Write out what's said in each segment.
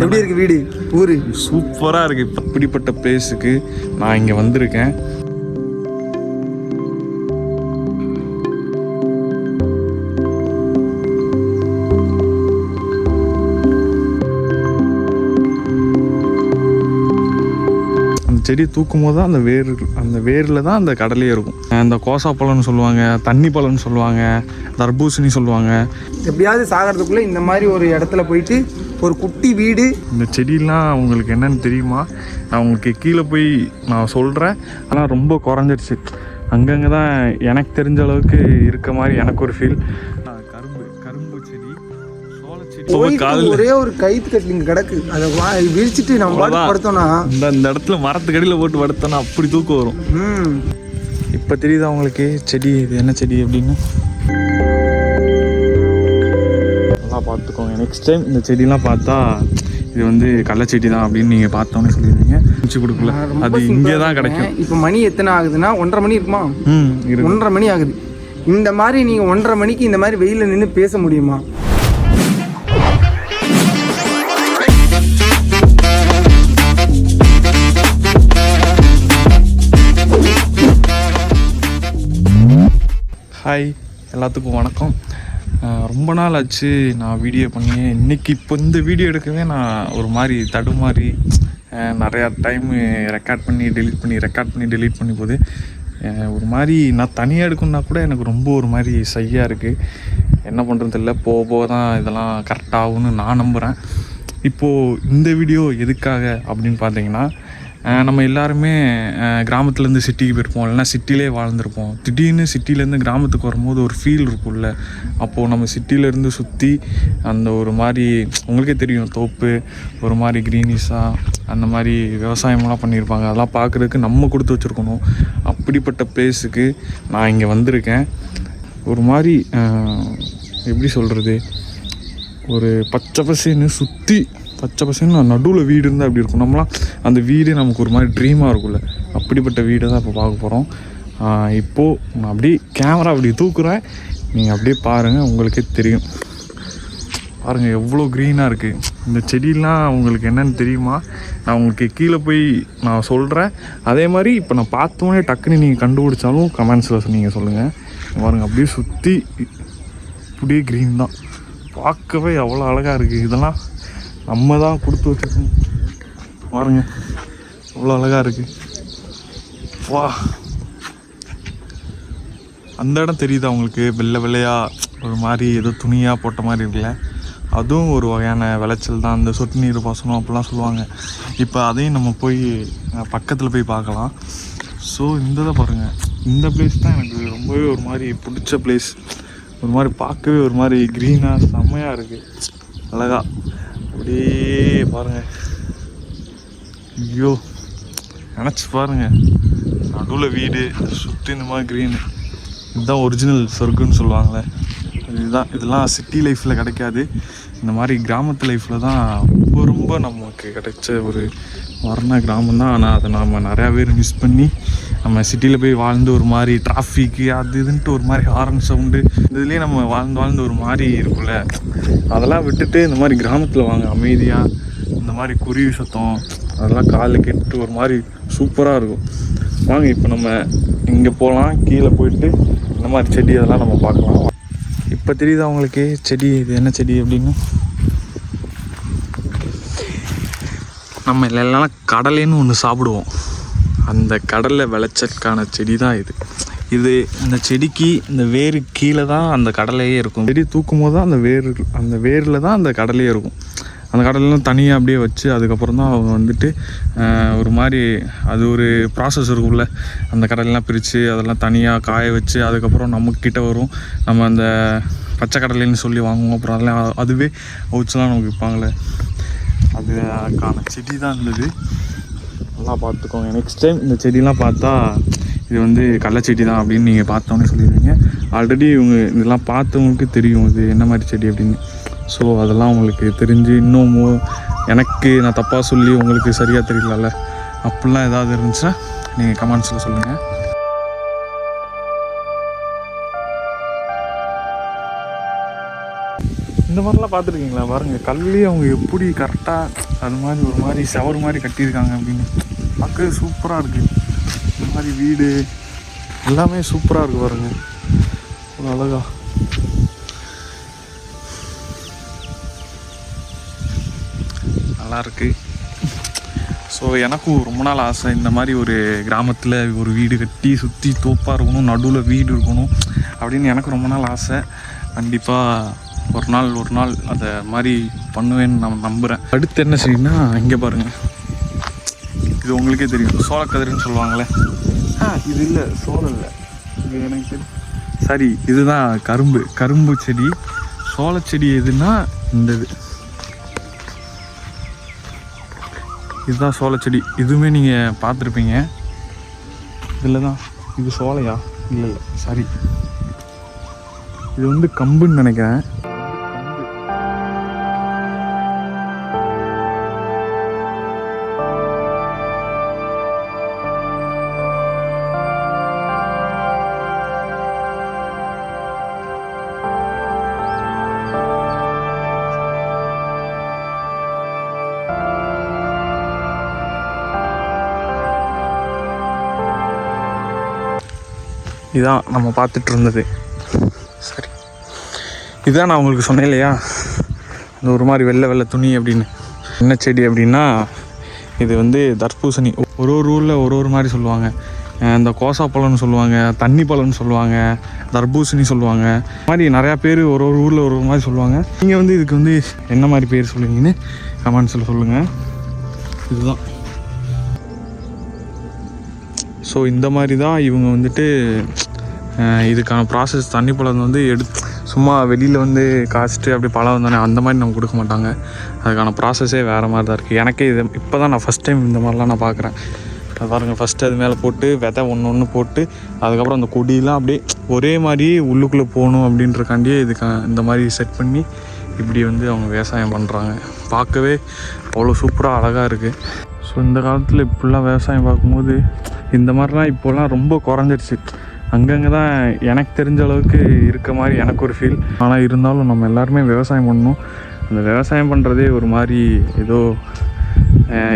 எப்படி இருக்குது வீடு ஊர்? சூப்பராக இருக்குது. இப்போ இப்படிப்பட்ட பிளேஸுக்கு நான் இங்கே வந்திருக்கேன். செடி தூக்கும் போது தான் அந்த வேரில் தான் அந்த கடலே இருக்கும். அந்த கோசா பழம்னு சொல்லுவாங்க, தண்ணி பழம்னு சொல்லுவாங்க, தர்பூசணி சொல்லுவாங்க. எப்படியாவது சாகிறதுக்குள்ளே இந்த மாதிரி ஒரு இடத்துல போயிட்டு ஒரு குட்டி வீடு. இந்த செடியெலாம் உங்களுக்கு என்னென்னு தெரியுமா? நான் உங்களுக்கு கீழே போய் நான் சொல்கிறேன். ஆனால் ரொம்ப குறைஞ்சிருச்சு. அங்கங்கே தான் எனக்கு தெரிஞ்ச அளவுக்கு இருக்க மாதிரி எனக்கு ஒரு ஃபீல். கரும்பு செடி, சோளச்செடி, ஒரே ஒரு கைத்து கட்டிலிங்க கிடக்கு. அதை விரிச்சிட்டு நம்ம படுத்தோம்னா இந்த இடத்துல மரத்துக்கடியில் போட்டு படுத்தோன்னா அப்படி தூக்கம் வரும். இப்போ தெரியுதா உங்களுக்கு செடி இது என்ன செடி அப்படின்னு? நல்லா பார்த்துக்கோங்க. நெக்ஸ்ட் டைம் இந்த செடியெலாம் பார்த்தா இது வந்து கள்ளச்செடி தான் அப்படின்னு நீங்கள் பார்த்தோன்னே சொல்லிடுவீங்க. முடிச்சு கொடுக்கல, அது இங்கே தான் கிடைக்கும். இப்போ மணி எத்தனை ஆகுதுன்னா 1:30 மணி இருக்குமா? 1:30 மணி ஆகுது. இந்த மாதிரி நீங்கள் 1:30 மணிக்கு இந்த மாதிரி வெயிலில் நின்று பேச முடியுமா? ஹாய், எல்லாத்துக்கும் வணக்கம். ரொம்ப நாள் ஆச்சு நான் வீடியோ பண்ணி. இன்றைக்கி இப்போ இந்த வீடியோ எடுக்கவே நான் ஒரு மாதிரி தடுமாறி நிறையா டைமு ரெக்கார்ட் பண்ணி டெலீட் பண்ணி போகுது. ஒரு மாதிரி நான் தனியாக எடுக்கணுன்னா கூட எனக்கு ரொம்ப ஒரு மாதிரி சையாக இருக்குது. என்ன பண்ணுறது இல்லை, போக தான் இதெல்லாம் கரெக்டாகும்னு நான் நம்புகிறேன். இப்போது இந்த வீடியோ எதுக்காக அப்படின்னு பார்த்தீங்கன்னா, நம்ம எல்லாருமே கிராமத்துலேருந்து சிட்டிக்கு போயிருப்போம், இல்லைனா சிட்டிலே வாழ்ந்துருப்போம். திடீர்னு சிட்டிலேருந்து கிராமத்துக்கு வரும்போது ஒரு ஃபீல் இருக்கும்ல. அப்போது நம்ம சிட்டிலேருந்து சுற்றி அந்த ஒரு மாதிரி உங்களுக்கே தெரியும், தோப்பு ஒரு மாதிரி க்ரீனிஷாக அந்த மாதிரி விவசாயமெல்லாம் பண்ணியிருப்பாங்க. அதெல்லாம் பார்க்குறதுக்கு நம்ம கொடுத்து வச்சுருக்கணும். அப்படிப்பட்ட பிளேஸுக்கு நான் இங்கே வந்திருக்கேன். ஒரு மாதிரி எப்படி சொல்கிறது, ஒரு பச்சை பசேன்னு நடுவில் வீடு இருந்தால் அப்படி இருக்கும். நம்மளாம் அந்த வீடு நமக்கு ஒரு மாதிரி ட்ரீமாக இருக்கும்ல, அப்படிப்பட்ட வீடை தான் இப்போ பார்க்க போகிறோம். இப்போது நான் அப்படியே கேமரா அப்படி தூக்குறேன், நீங்கள் அப்படியே பாருங்கள், உங்களுக்கே தெரியும். பாருங்கள் எவ்வளோ க்ரீனாக இருக்குது. இந்த செடியெலாம் உங்களுக்கு என்னென்னு தெரியுமா? நான் உங்களுக்கு கீழே போய் நான் சொல்கிறேன். அதே மாதிரி இப்போ நான் பார்த்தோன்னே டக்குன்னு நீங்கள் கண்டுபிடிச்சாலும் கமெண்ட்ஸில் நீங்கள் சொல்லுங்கள். பாருங்கள் அப்படியே சுற்றி அப்படியே க்ரீன் தான். பார்க்கவே எவ்வளோ அழகாக இருக்குது. இதெல்லாம் நம்ம தான் கொடுத்து வச்சுருக்கோம். பாருங்க அவ்வளோ அழகாக இருக்குது. வா, அந்த இடம் தெரியுதா உங்களுக்கு? வெள்ளையாக ஒரு மாதிரி ஏதோ துணியாக போட்ட மாதிரி இருக்குல்ல, அதுவும் ஒரு வகையான விளைச்சல் தான். அந்த சொட்டு நீர் பாசனம் அப்படிலாம் சொல்லுவாங்க. இப்போ அதையும் நம்ம போய் பக்கத்தில் போய் பார்க்கலாம். ஸோ இந்த இதை பாருங்கள், இந்த பிளேஸ் தான் எனக்கு ரொம்பவே ஒரு மாதிரி பிடிச்ச பிளேஸ். ஒரு மாதிரி பார்க்கவே ஒரு மாதிரி க்ரீனாக செம்மையாக இருக்குது, அழகா. அப்படியே பாருங்கள், ஐயோ நினச்சி பாருங்கள், நடுவில் வீடு, சுற்றி இந்த மாதிரி க்ரீனு. இதுதான் ஒரிஜினல் சொர்க்குன்னு சொல்லுவாங்களே, இதெல்லாம் சிட்டி லைஃப்பில் கிடைக்காது. இந்த மாதிரி கிராமத்து லைஃப்பில் தான் ரொம்ப நமக்கு கிடைச்ச ஒரு வர்ண கிராமம் தான். ஆனால் அதை நம்ம நிறையா பேர் மிஸ் பண்ணி நம்ம சிட்டியில் போய் வாழ்ந்து ஒரு மாதிரி டிராஃபிக்கு அது இதுன்ட்டு ஒரு மாதிரி ஹாரன் சவுண்டு இதுலேயே நம்ம வாழ்ந்து ஒரு மாதிரி இருக்குல்ல, அதெல்லாம் விட்டுட்டு இந்த மாதிரி கிராமத்தில் வாங்க, அமைதியாக இந்த மாதிரி குருவி சத்தம் அதெல்லாம் காலில் கேட்டு ஒரு மாதிரி சூப்பராக இருக்கும். வாங்க இப்போ நம்ம இங்கே போகலாம், கீழே போயிட்டு இந்த மாதிரி செடி அதெல்லாம் நம்ம பார்க்கலாம். இப்போ தெரியுதா உங்களுக்கு செடி இது என்ன செடி அப்படின்னு? நம்ம எல்லாம் கடலைன்னு ஒன்று சாப்பிடுவோம், அந்த கடலை விளைச்சலுக்கான செடி தான் இது. இந்த செடிக்கு இந்த வேரு கீழே தான் அந்த கடலையே இருக்கும். செடி தூக்கும் போது தான் அந்த வேரில் தான் அந்த கடலையே இருக்கும். அந்த கடலெலாம் தனியாக அப்படியே வச்சு அதுக்கப்புறம் தான் அவங்க வந்துட்டு ஒரு மாதிரி அது ஒரு ப்ராசஸ் இருக்கும்ல, அந்த கடலெலாம் பிரித்து அதெல்லாம் தனியாக காய வச்சு அதுக்கப்புறம் நம்மக்கிட்ட வரும். நம்ம அந்த பச்சை கடலைன்னு சொல்லி வாங்குவோம். அப்புறம் அதெல்லாம் அதுவே அவுச்செலாம் நமக்கு விற்பாங்களே, அதுக்கான செடி தான் இருந்தது. நல்லா பார்த்துக்கோங்க. நெக்ஸ்ட் டைம் இந்த செடியெலாம் பார்த்தா இது வந்து கள்ளச்செடி தான் அப்படின்னு நீங்கள் பார்த்தோன்னே சொல்லிடுவீங்க. ஆல்ரெடி இவங்க இதெல்லாம் பார்த்தவங்களுக்கு தெரியும் இது என்ன மாதிரி செடி அப்படின்னு. ஸோ அதெல்லாம் உங்களுக்கு தெரிஞ்சு இன்னும் எனக்கு நான் தப்பாக சொல்லி உங்களுக்கு சரியாக தெரியலல்ல, அப்படிலாம் ஏதாவது இருந்துச்சுன்னா நீங்கள் கமெண்ட்ஸில் சொல்லுங்கள். இந்த மாதிரிலாம் பார்த்துருக்கீங்களா பாருங்கள், கல்லே அவங்க எப்படி கரெக்டாக அது மாதிரி ஒரு மாதிரி செவர் மாதிரி கட்டியிருக்காங்க அப்படின்னு பார்க்க சூப்பராக இருக்குது. இந்த மாதிரி வீடு எல்லாமே சூப்பராக இருக்குது பாருங்கள், ஒரு அழகா. நல்லாயிருக்கு. ஸோ எனக்கும் ரொம்ப நாள் ஆசை இந்த மாதிரி ஒரு கிராமத்தில் ஒரு வீடு கட்டி சுற்றி தோப்பாக இருக்கணும், நடுவில் வீடு இருக்கணும் அப்படின்னு எனக்கு ரொம்ப நாள் ஆசை. கண்டிப்பாக ஒரு நாள் அதை மாதிரி பண்ணுவேன்னு நான் நம்புகிறேன். அடுத்து என்ன செய்யணும்னா, இங்கே பாருங்கள், இது உங்களுக்கே தெரியும், சோளக்கதிர்னு சொல்லுவாங்களே. இது இல்லை, சோளம் இல்லை, இது எனக்கு தெரியும். சரி, இதுதான் கரும்பு செடி. சோளச்செடி எதுன்னா இந்த இதுதான் சோளச்செடி. இதுவுமே நீங்கள் பார்த்துருப்பீங்க. இதில் தான் இது சோளையா? இல்லை சாரி, இது வந்து கம்புன்னு நினைக்கிறேன். இதான் நம்ம பார்த்துட்டு இருந்தது. சரி, இதுதான் நான் உங்களுக்கு சொன்னேன் இல்லையா, இந்த ஒரு மாதிரி வெள்ளை துணி அப்படின்னு. என்ன செடி அப்படின்னா, இது வந்து தர்பூசணி. ஒரு ஊரில் ஒரு மாதிரி சொல்லுவாங்க. இந்த கோசா பழம்னு சொல்லுவாங்க, தண்ணி பழம்னு சொல்லுவாங்க, தர்பூசணி சொல்லுவாங்க. இந்த மாதிரி நிறையா பேர் ஒரு ஊரில் ஒரு மாதிரி சொல்லுவாங்க. நீங்கள் வந்து இதுக்கு வந்து என்ன மாதிரி பேர் சொல்லுவீங்கன்னு கமெண்ட்ஸில் சொல்லுங்கள். இதுதான். ஸோ இந்த மாதிரி தான் இவங்க வந்துட்டு இதுக்கான ப்ராசஸ். தண்ணி பழம் வந்து சும்மா வெளியில் வந்து காய்ச்சிட்டு அப்படி பழம் வந்தானே அந்த மாதிரி நம்ம கொடுக்க மாட்டாங்க. அதுக்கான ப்ராசஸே வேறு மாதிரி தான் இருக்குது. எனக்கே இது இப்போ தான் நான் ஃபஸ்ட் டைம் இந்த மாதிரிலாம் நான் பார்க்குறேன். அது பாருங்கள், ஃபஸ்ட்டு அது மேலே போட்டு விதை ஒன்று போட்டு அதுக்கப்புறம் அந்த கொடியெலாம் அப்படியே ஒரே மாதிரி உள்ளுக்குள்ளே போகணும் அப்படின்றக்காண்டியே இதுக்கு இந்த மாதிரி செட் பண்ணி இப்படி வந்து அவங்க விவசாயம் பண்ணுறாங்க. பார்க்கவே அவ்வளோ சூப்பராக அழகாக இருக்குது. ஸோ இந்த காலத்தில் இப்படிலாம் விவசாயம் பார்க்கும்போது இந்த மாதிரிலாம் இப்போலாம் ரொம்ப குறைஞ்சிருச்சு. அங்கங்கே தான் எனக்கு தெரிஞ்ச அளவுக்கு இருக்க மாதிரி எனக்கு ஒரு ஃபீல். ஆனால் இருந்தாலும் நம்ம எல்லாருமே விவசாயம் பண்ணணும். அந்த விவசாயம் பண்ணுறதே ஒரு மாதிரி ஏதோ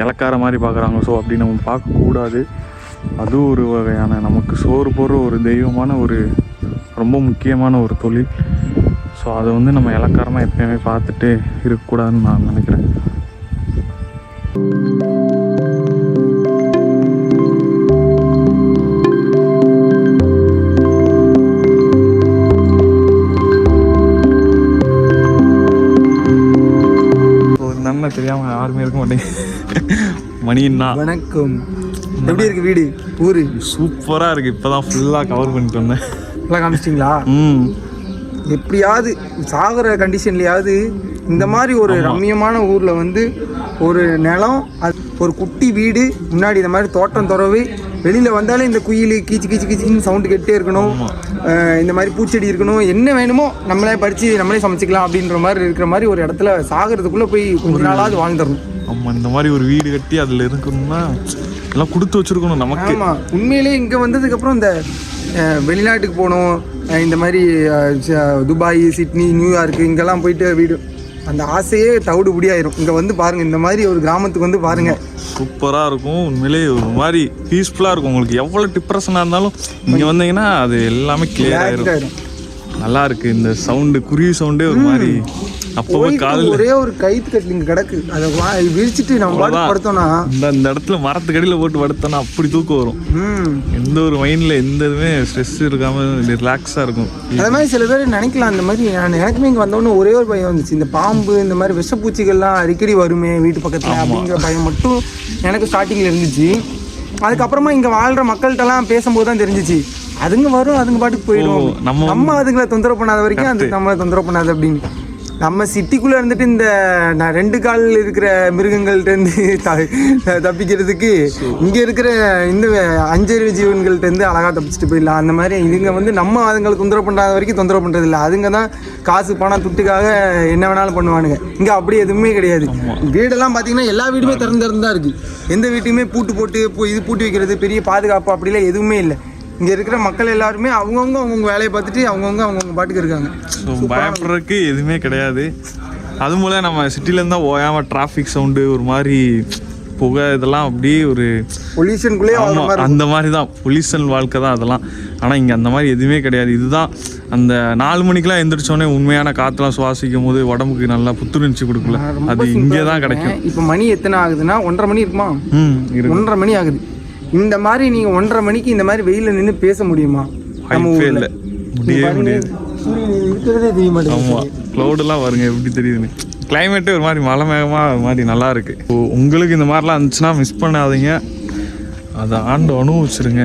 இலக்கார மாதிரி பார்க்குறாங்க. ஸோ அப்படி நம்ம பார்க்கக்கூடாது. அதுவும் ஒரு வகையான நமக்கு சோறு போடுற ஒரு தெய்வமான ஒரு ரொம்ப முக்கியமான ஒரு தொழில். ஸோ அதை வந்து நம்ம இலக்காரமாக எப்பயுமே பார்த்துட்டு இருக்கக்கூடாதுன்னு நான் நினைக்கிறேன். தெரியாமல் யாருமே இருக்க மாட்டேங்க. மணின்னா வணக்கம். எப்படி இருக்கு வீடு? ஊரு சூப்பராக இருக்குது. இப்போ தான் ஃபுல்லாக கவர் பண்ணிட்டு வந்தேன். ஃபுல்லாக காமிச்சிட்டிங்களா? எப்படியாவது சாகிற கண்டிஷன்லையாவது இந்த மாதிரி ஒரு ரம்மியமான ஊரில் வந்து ஒரு நிலம், அது ஒரு குட்டி வீடு, முன்னாடி இந்த மாதிரி தோட்டம் துறவு, வெளியில் வந்தாலே இந்த குயில் கீச்சு கீச்சு கீச்சின்னு சவுண்டு கேட்டே இருக்கணும். இந்த மாதிரி பூச்செடி இருக்கணும். என்ன வேணுமோ நம்மளே பறித்து நம்மளே சமைச்சிக்கலாம் அப்படின்ற மாதிரி இருக்கிற மாதிரி ஒரு இடத்துல சாகிறதுக்குள்ளே போய் கொஞ்ச நாளாவது வாழ்ந்துடணும். ஆமாம், இந்த மாதிரி ஒரு வீடு கட்டி அதில் இருக்கணும்னா எல்லாம் கொடுத்து வச்சுருக்கணும் நமக்கு. ஆமாம், உண்மையிலே இங்கே வந்ததுக்கப்புறம் இந்த வெளிநாட்டுக்கு போகணும், இந்த மாதிரி துபாய், சிட்னி, நியூயார்க்கு இங்கெல்லாம் போயிட்டு வீடு அந்த ஆசையே தவிடுபடியாயிரும். இங்கே வந்து பாருங்கள், இந்த மாதிரி ஒரு கிராமத்துக்கு வந்து பாருங்கள், சூப்பராக இருக்கும். உண்மையிலே ஒரு மாதிரி பீஸ்ஃபுல்லாக இருக்கும். உங்களுக்கு எவ்வளோ டிப்ரெஷனாக இருந்தாலும் இங்கே வந்தீங்கன்னா அது எல்லாமே கிளியர் ஆகிடும். நல்லா இருக்குது. இந்த சவுண்டு, குருவி சவுண்டே ஒரு மாதிரி அப்போ காலையில் ஒரே ஒரு கைத்து கட்டில் இங்கே கிடக்கு, அதை விரிச்சிட்டு நம்ம பாட்டு படுத்தோம்னா இந்த இடத்துல மரத்துக்கடியில் போட்டு படுத்தோன்னா அப்படி தூக்கம் வரும். எந்த ஒரு மைண்டில் எந்த இதுவுமே ஸ்ட்ரெஸ் இருக்காமல் ரிலாக்ஸாக இருக்கும். அதே மாதிரி சில பேர் நினைக்கலாம், அந்த மாதிரி எனக்குமே இங்கே வந்தோடனே ஒரே ஒரு பயம் வந்துச்சு, இந்த பாம்பு இந்த மாதிரி விஷப்பூச்சிகள்லாம் அடிக்கடி வருமே வீட்டு பக்கத்தில் அப்படிங்கிற பயம் மட்டும் எனக்கு ஸ்டார்டிங்கில் இருந்துச்சு. அதுக்கப்புறமா இங்கே வாழ்கிற மக்கள்கிட்டலாம் பேசும்போது தான் தெரிஞ்சிச்சு, அதுங்க வரும், அதுங்க பாட்டுக்கு போயிடும், நம்ம அதுங்களை தொந்தரவு பண்ணாத வரைக்கும் அது நம்மளை தொந்தரவு பண்ணாது அப்படின்னு. நம்ம சிட்டிக்குள்ளே இருந்துட்டு இந்த ரெண்டு கால் இருக்கிற மிருகங்கள்கிட்டேருந்து தப்பிக்கிறதுக்கு இங்கே இருக்கிற இந்த அஞ்சறிவு ஜீவன்கள்கிட்டேருந்து அழகாக தப்பிச்சுட்டு போயிடலாம். அந்த மாதிரி இதுங்க வந்து நம்ம அதுங்களை தொந்தரவு பண்ணாத வரைக்கும் தொந்தரவு பண்ணுறதில்ல. அதுங்க தான் காசு பணம் துட்டுக்காக என்ன வேணாலும் பண்ணுவானுங்க. இங்கே அப்படி எதுவுமே கிடையாது. வீடெல்லாம் பார்த்தீங்கன்னா எல்லா வீடுமே திறந்து தான் இருக்குது. எந்த வீட்டுமே பூட்டு போட்டு இது பூட்டி வைக்கிறது பெரிய பாதுகாப்பு அப்படிலாம் எதுவுமே இல்லை. இங்கே இருக்கிற மக்கள் எல்லாருமே அவங்கவுங்க வேலையை பார்த்துட்டு அவங்கவுங்க பாட்டுக்கு இருக்காங்க. ஸோ பயப்படுறதுக்கு எதுவுமே கிடையாது. அது மூலம் நம்ம சிட்டிலேருந்து தான் ஓயாமல் டிராஃபிக் சவுண்டு ஒரு மாதிரி புகை இதெல்லாம் அப்படியே ஒரு பொல்யூஷனுக்குள்ளே அந்த மாதிரி தான் பொல்யூஷன் வாழ்க்கை தான் அதெல்லாம். ஆனால் இங்கே அந்த மாதிரி எதுவுமே கிடையாது. இதுதான் அந்த 4 மணிக்கெலாம் எந்திரிச்சோடனே உண்மையான காற்றுலாம் சுவாசிக்கும் போது உடம்புக்கு நல்லா புத்துணர்ச்சி கொடுக்கல. அது இங்கே தான் கிடைக்கும். இப்போ மணி எத்தனை ஆகுதுன்னா 1:30 மணி இருக்குமா? 1:30 மணி ஆகுது. இந்த மாதிரி நீங்கள் 1:30 மணிக்கு இந்த மாதிரி வெயிலில் நின்று பேச முடியுமா? இல்லை, முடியவே முடியாது. இருக்கிறதே தெரிய மாட்டேங்குது. ஆமாம், க்ளவுடெல்லாம் வருங்க எப்படி தெரியுதுன்னு. கிளைமேட்டு ஒரு மாதிரி மலை மேகமாக ஒரு மாதிரி நல்லா இருக்குது. உங்களுக்கு இந்த மாதிரிலாம் இருந்துச்சுன்னா மிஸ் பண்ணாதீங்க, அதை ஆண்டு அனுபவிச்சிருங்க.